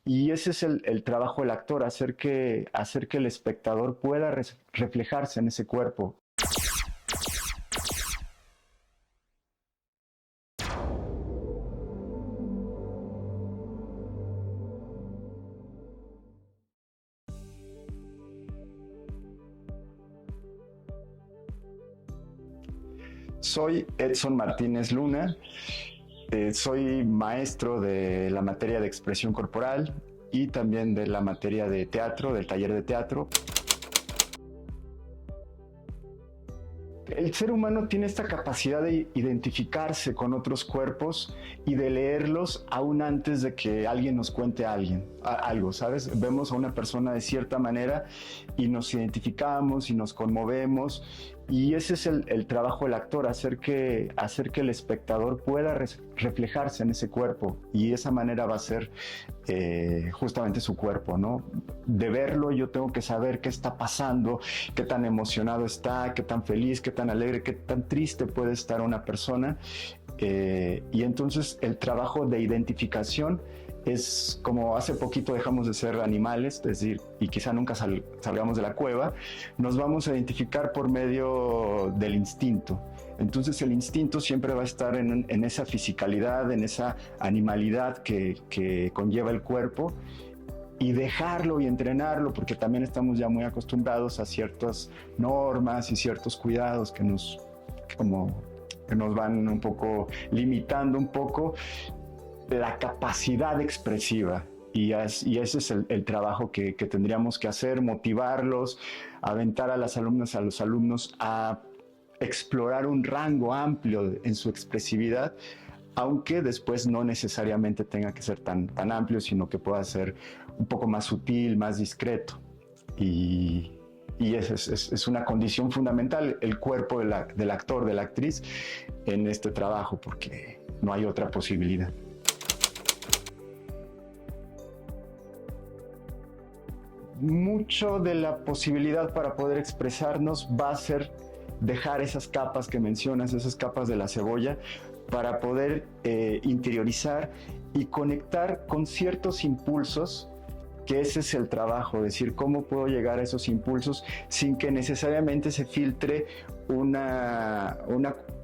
Y ese es el trabajo del actor, hacer que el espectador pueda reflejarse en ese cuerpo. Soy Edson Martínez Luna, soy maestro de la materia de expresión corporal y también de la materia de teatro, del taller de teatro. El ser humano tiene esta capacidad de identificarse con otros cuerpos y de leerlos aún antes de que alguien nos cuente algo, ¿sabes? Vemos a una persona de cierta manera y nos identificamos y nos conmovemos, y ese es el trabajo del actor, hacer que el espectador pueda reflejarse en ese cuerpo, y de esa manera va a ser justamente su cuerpo, ¿no? De verlo yo tengo que saber qué está pasando, qué tan emocionado está, qué tan feliz, qué tan alegre, qué tan triste puede estar una persona. Y entonces el trabajo de identificación es como hace poquito dejamos de ser animales, es decir, y quizá nunca salgamos de la cueva, nos vamos a identificar por medio del instinto. Entonces el instinto siempre va a estar en esa fisicalidad, en esa animalidad que conlleva el cuerpo, y dejarlo y entrenarlo, porque también estamos ya muy acostumbrados a ciertas normas y ciertos cuidados que nos van un poco limitando un poco la capacidad expresiva. Y ese es el trabajo que tendríamos que hacer, motivarlos, aventar a las alumnas, a los alumnos a explorar un rango amplio en su expresividad, aunque después no necesariamente tenga que ser tan amplio, sino que pueda ser un poco más sutil, más discreto. Y, y es una condición fundamental el cuerpo del actor, de la actriz en este trabajo, porque no hay otra posibilidad. Mucho de la posibilidad para poder expresarnos va a ser dejar esas capas que mencionas, esas capas de la cebolla, para poder interiorizar y conectar con ciertos impulsos, que ese es el trabajo, decir cómo puedo llegar a esos impulsos sin que necesariamente se filtre una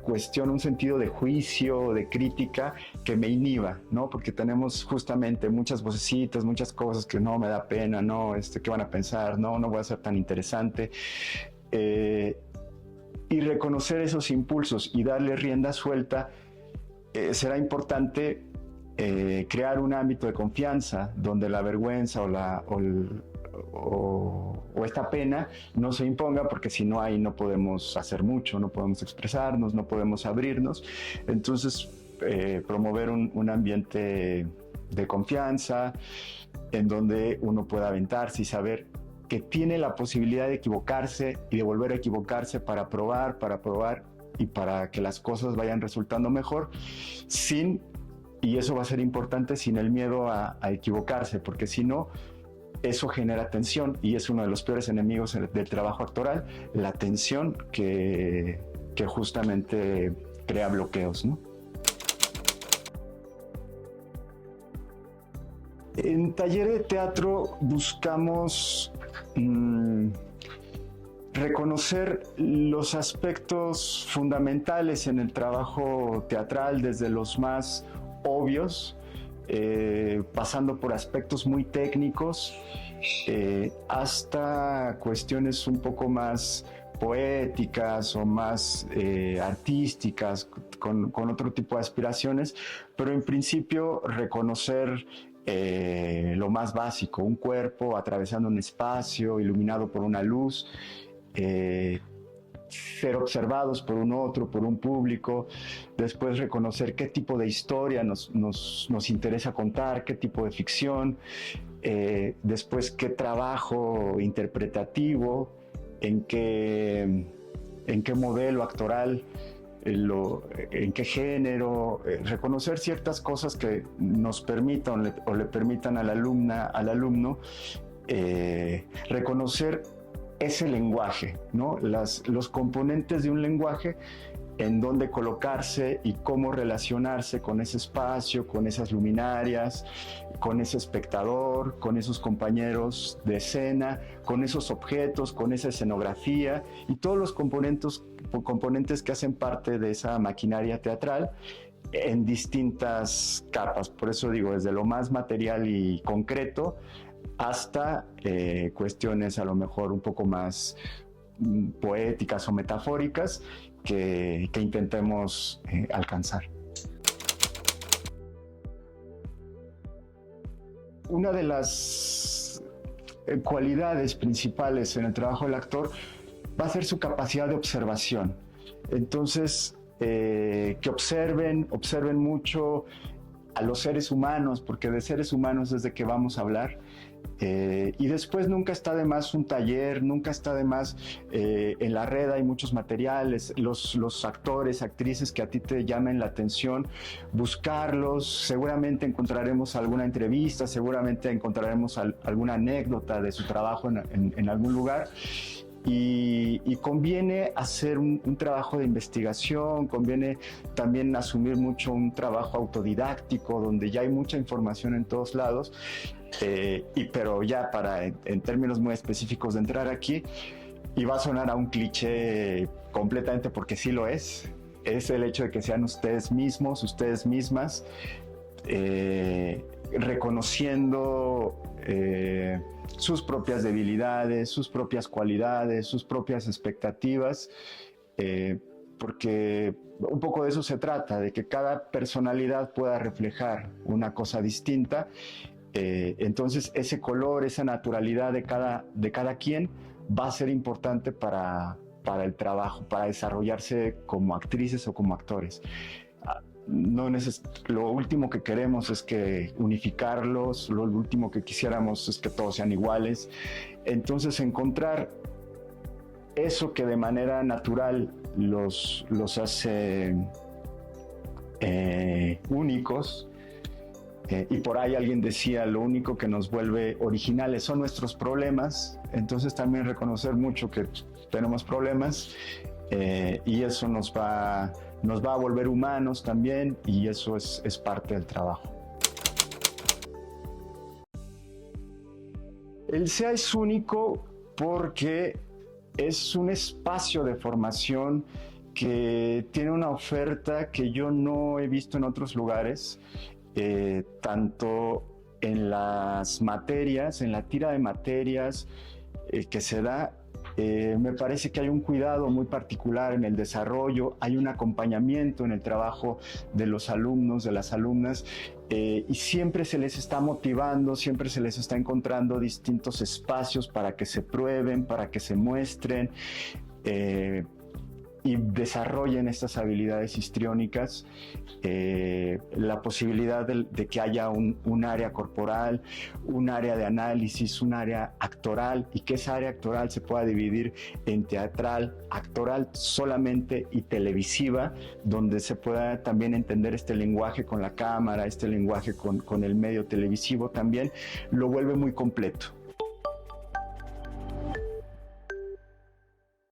cuestión, un sentido de juicio, de crítica que me inhiba, ¿no? Porque tenemos justamente muchas vocecitas, muchas cosas que no me da pena, no, ¿qué van a pensar? No voy a ser tan interesante. Y reconocer esos impulsos y darle rienda suelta, será importante crear un ámbito de confianza donde la vergüenza o esta pena no se imponga, porque si no, ahí no podemos hacer mucho, no podemos expresarnos, no podemos abrirnos. Entonces, promover un ambiente de confianza en donde uno pueda aventarse y saber que tiene la posibilidad de equivocarse y de volver a equivocarse para probar y para que las cosas vayan resultando mejor, y eso va a ser importante, sin el miedo a equivocarse, porque si no, eso genera tensión, y es uno de los peores enemigos del trabajo actoral, la tensión que justamente crea bloqueos, ¿no? En taller de teatro buscamos reconocer los aspectos fundamentales en el trabajo teatral, desde los más obvios, pasando por aspectos muy técnicos, hasta cuestiones un poco más poéticas o más artísticas, con otro tipo de aspiraciones, pero en principio reconocer lo más básico, un cuerpo atravesando un espacio iluminado por una luz, ser observados por un otro, por un público, después reconocer qué tipo de historia nos interesa contar, qué tipo de ficción, después qué trabajo interpretativo, en qué modelo actoral, en qué género, reconocer ciertas cosas que nos permitan o le permitan a la alumna, al alumno, reconocer ese lenguaje, ¿no? Los componentes de un lenguaje en dónde colocarse y cómo relacionarse con ese espacio, con esas luminarias, con ese espectador, con esos compañeros de escena, con esos objetos, con esa escenografía y todos los componentes que hacen parte de esa maquinaria teatral en distintas capas. Por eso digo, desde lo más material y concreto hasta cuestiones a lo mejor un poco más poéticas o metafóricas que intentemos alcanzar. Una de las cualidades principales en el trabajo del actor va a ser su capacidad de observación. Entonces, que observen mucho a los seres humanos, porque de seres humanos es de que vamos a hablar. Y después nunca está de más un taller, nunca está de más, en la red hay muchos materiales, los actores, actrices que a ti te llamen la atención, buscarlos, seguramente encontraremos alguna entrevista, seguramente encontraremos alguna anécdota de su trabajo en algún lugar. Y conviene hacer un trabajo de investigación, conviene también asumir mucho un trabajo autodidáctico, donde ya hay mucha información en todos lados, pero ya en términos muy específicos de entrar aquí, y va a sonar a un cliché completamente porque sí lo es el hecho de que sean ustedes mismos, ustedes mismas, reconociendo sus propias debilidades, sus propias cualidades, sus propias expectativas, porque un poco de eso se trata, de que cada personalidad pueda reflejar una cosa distinta. Entonces ese color, esa naturalidad de cada quien va a ser importante para el trabajo, para desarrollarse como actrices o como actores. Lo último que queremos es que unificarlos, lo último que quisiéramos es que todos sean iguales. Entonces encontrar eso que de manera natural los hace únicos. Y por ahí alguien decía, lo único que nos vuelve originales son nuestros problemas. Entonces también reconocer mucho que tenemos problemas, y eso nos va a volver humanos también, y eso es parte del trabajo. El SEA es único porque es un espacio de formación que tiene una oferta que yo no he visto en otros lugares, tanto en las materias, en la tira de materias que se da. Me parece que hay un cuidado muy particular en el desarrollo, hay un acompañamiento en el trabajo de los alumnos, de las alumnas, y siempre se les está motivando, siempre se les está encontrando distintos espacios para que se prueben, para que se muestren y desarrollen estas habilidades histriónicas. La posibilidad de que haya un área corporal, un área de análisis, un área actoral, y que esa área actoral se pueda dividir en teatral, actoral solamente y televisiva, donde se pueda también entender este lenguaje con la cámara, este lenguaje con el medio televisivo también, lo vuelve muy completo.